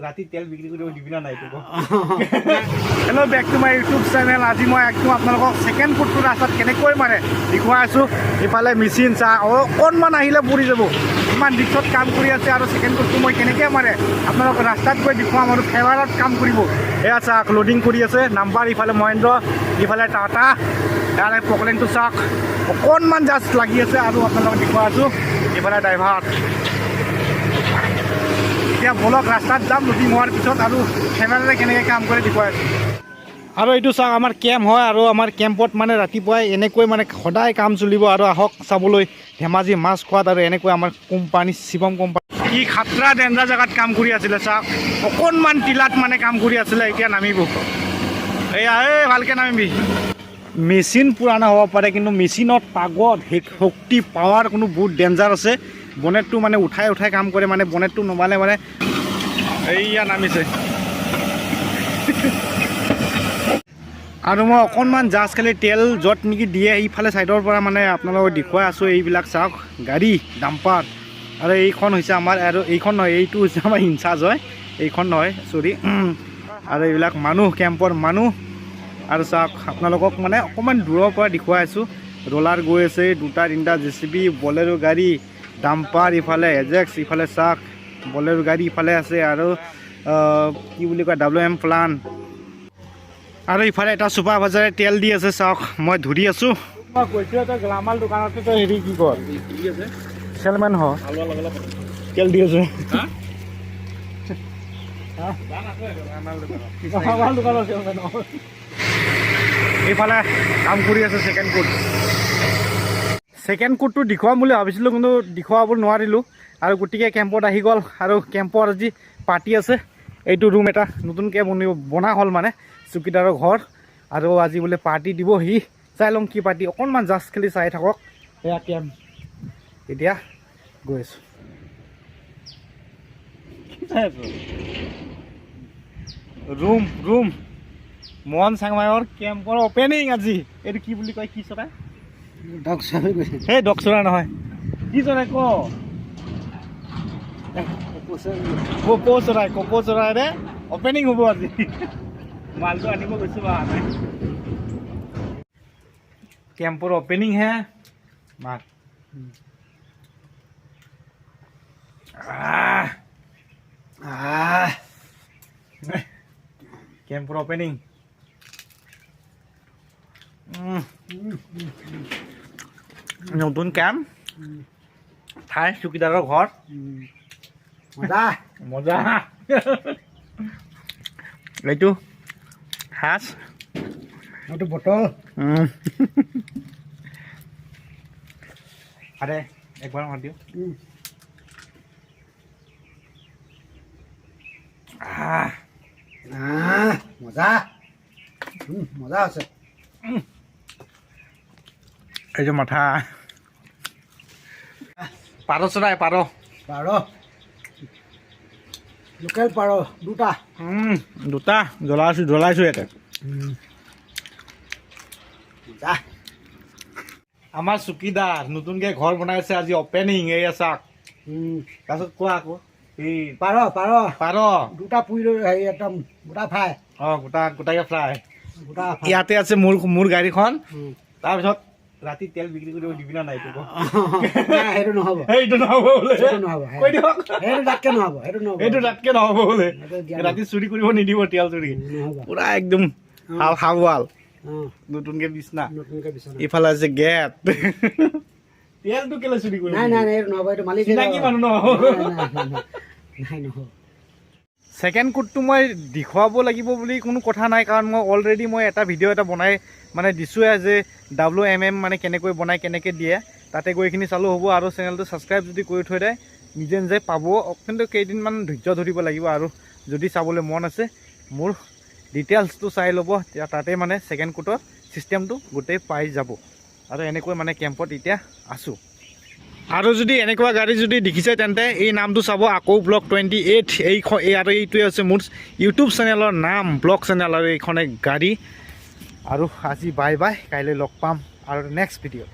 ৰাতি তেল বিক্ৰী কৰিব দিবি না নাই তোক hello' back to my YouTube channel. আজি মই একদম আপোনালোকক ছেকেণ্ড ফুডটো ৰাস্তাত কেনেকৈ মানে দেখুৱাই আছোঁ। ইফালে মেচিন চাহ অকণমান আহিলে পৰি যাব, ইমান ৰিক্সত কাম কৰি আছে। আৰু ছেকেণ্ড ফুডটো মই কেনেকৈ মানে আপোনালোকক ৰাস্তাত গৈ দেখুৱাম আৰু ফেভাৰত কাম কৰিব। এয়া চাওক লোডিং কৰি আছে নাম্বাৰ, ইফালে মহেন্দ্ৰ, ইফালে টাটা, ইয়াৰে পকলেনটো চাওক অকণমান জাষ্ট লাগি আছে। আৰু আপোনালোকক দেখুৱাই আছোঁ ইফালে ড্ৰাইভাৰ। এতিয়া বলক ৰাস্তাত যাম লোডিং হোৱাৰ পিছত আৰু ফেমিলিৰে কেনেকৈ কাম কৰে দেখুৱাই আছোঁ। আৰু এইটো চাওক আমাৰ কেম্প হয়, আৰু আমাৰ কেম্পত মানে ৰাতিপুৱাই এনেকৈ মানে সদায় কাম চলিব। আৰু আহক চাবলৈ ধেমাজি মাছ খোৱাত, আৰু এনেকৈ আমাৰ কোম্পানী শিৱম কোম্পানী কি খাতৰা ডেঞ্জাৰ জেগাত কাম কৰি আছিলে চাওক। অকণমান টিলাত মানে কাম কৰি আছিলে, এতিয়া নামিব। এয়া ভালকৈ নামিবি। মেচিন পুৰণা হ'ব পাৰে, কিন্তু মেচিনত পাগত শক্তি পাৱাৰ কোনো বহুত ডেঞ্জাৰ আছে। বনেটটো মানে উঠাই উঠাই কাম কৰে, মানে বনেটটো নমালে মানে এইয়া নামিছে। আৰু মই অকণমান জাষ্ট খালি তেল য'ত নেকি দিয়ে এইফালে ছাইডৰ পৰা মানে আপোনালোকক দেখুৱাই আছোঁ। এইবিলাক চাওক গাড়ী ডাম্পাৰ, আৰু এইখন হৈছে আমাৰ, আৰু এইখন নহয় এইটো হৈছে আমাৰ ইনচাৰ্জ হয়, এইখন নহয় চৰি। আৰু এইবিলাক মানুহ কেম্পৰ মানুহ। আৰু চাওক আপোনালোকক মানে অকণমান দূৰৰ পৰা দেখুৱাই আছোঁ। ৰলাৰ গৈ আছে, দুটা তিনিটা JCB, বলেৰো গাড়ী, ডাম্পাৰ, ইফালে এজেক্স, ইফালে চাওক বলেৰো গাড়ী ইফালে আছে, আৰু কি বুলি কয় WM প্লান। আৰু ইফালে এটা ছুপাৰভাইজাৰে তেল দি আছে চাওক, মই ধৰি আছোঁ। মই কৈছোঁ তই গ্লামাল দোকানতে তই হেৰি কি কৰ চেলমেন হ, তেল দি আছে। এইফালে কাম কৰি আছে ছেকেণ্ড কোড। ছেকেণ্ড কোডটো দেখুৱাম বুলি ভাবিছিলোঁ, কিন্তু দেখুৱাব নোৱাৰিলোঁ। আৰু গতিকে কেম্পত আহি গ'ল, আৰু কেম্পৰ আজি পাৰ্টি আছে। এইটো ৰুম এটা নতুনকৈ বনা হ'ল মানে চুকিদাৰৰ ঘৰ, আৰু আজি বোলে পাৰ্টি দিব সি। চাই লওঁ কি পাৰ্টি, অকণমান জাষ্ট খালি চাই থাকক। এয়া কেম্প, এতিয়া গৈ আছোঁ। ৰুম মোহন চাংমাইৰ কেম্পৰ অপেনিং আজি। এইটো কি বুলি কয়, কি চৰাই? সেই ডগ চৰাই নহয়, কি চৰাই ক? কপৌ চৰাইৰে অপেনিং হ'ব আজি। মালটো আনিব গৈছোঁ বা নাই। কেম্পৰ অপেনিং হে মাক। কেম্পৰ অপেনিং নতুন কেম্প ঠাই চুকিদাৰৰ ঘৰ। মজা মজা। এইটো সাজ, এইটো বটল। আৰে একবাৰ মাৰ দিও। মজা মজা আছে। এই যে মাথা পাৰ চৰাই, পাৰ লোকেল পাৰ দুটা জ্বলাইছোঁ ইয়াতে। আমাৰ চুকিদাৰ নতুনকৈ ঘৰ বনাইছে, আজি অপেনিং। এইয়া চাওক, তাৰপিছত কোৱা আকৌ এই পাৰ দুটা পুৰি হেৰি একদম গোটা ফ্ৰাই। গোটাকে ফ্ৰাই। ইয়াতে আছে মোৰ গাড়ীখন। তাৰপিছত ৰাতি তেল বিক্ৰী কৰিব দিবি না নাই তোক? সেইটো নহ'ব, সেইটো নহ'ব বোলে, কৈ দিয়ক। সেইটো তাতকৈ নহ'ব বোলে, ৰাতি চুৰি কৰিব নিদিব তেল চুৰি। পুৰা একদম হাৱাল নতুনকৈ বিচনা, ইফালে আছে গেট। তেলটো কেলে চুৰি কৰিব? চিনাকি মানুহ নহ'ব। ছেকেণ্ড কোডটো মই দেখুৱাব লাগিব বুলি কোনো কথা নাই, কাৰণ মই অলৰেডি এটা ভিডিঅ' এটা বনাই মানে দিছোঁৱে যে WMM মানে কেনেকৈ বনাই কেনেকৈ দিয়ে, তাতে গৈ এইখিনি চালেও হ'ব। আৰু চেনেলটো ছাবস্ক্ৰাইব যদি কৰি থৈ দিয়ে নিজে নিজে পাব, কিন্তু কেইদিনমান ধৈৰ্য ধৰিব লাগিব। আৰু যদি চাবলৈ মন আছে মোৰ ডিটেইলছটো চাই ল'ব, তাতে মানে ছেকেণ্ড কোডৰ ছিষ্টেমটো গোটেই পাই যাব। আৰু এনেকৈ মানে কেম্পত এতিয়া আছোঁ। আৰু যদি এনেকুৱা গাড়ী যদি দেখিছে তেন্তে এই নামটো চাব, আকৌ ব্লগ 28। আৰু এইটোৱে হৈছে মোৰ ইউটিউব চেনেলৰ নাম, ব্লগ চেনেল। আৰু এইখনে গাড়ী। আৰু আজি বাই বাই, কাইলৈ লগ পাম আৰু নেক্সট ভিডিঅ'।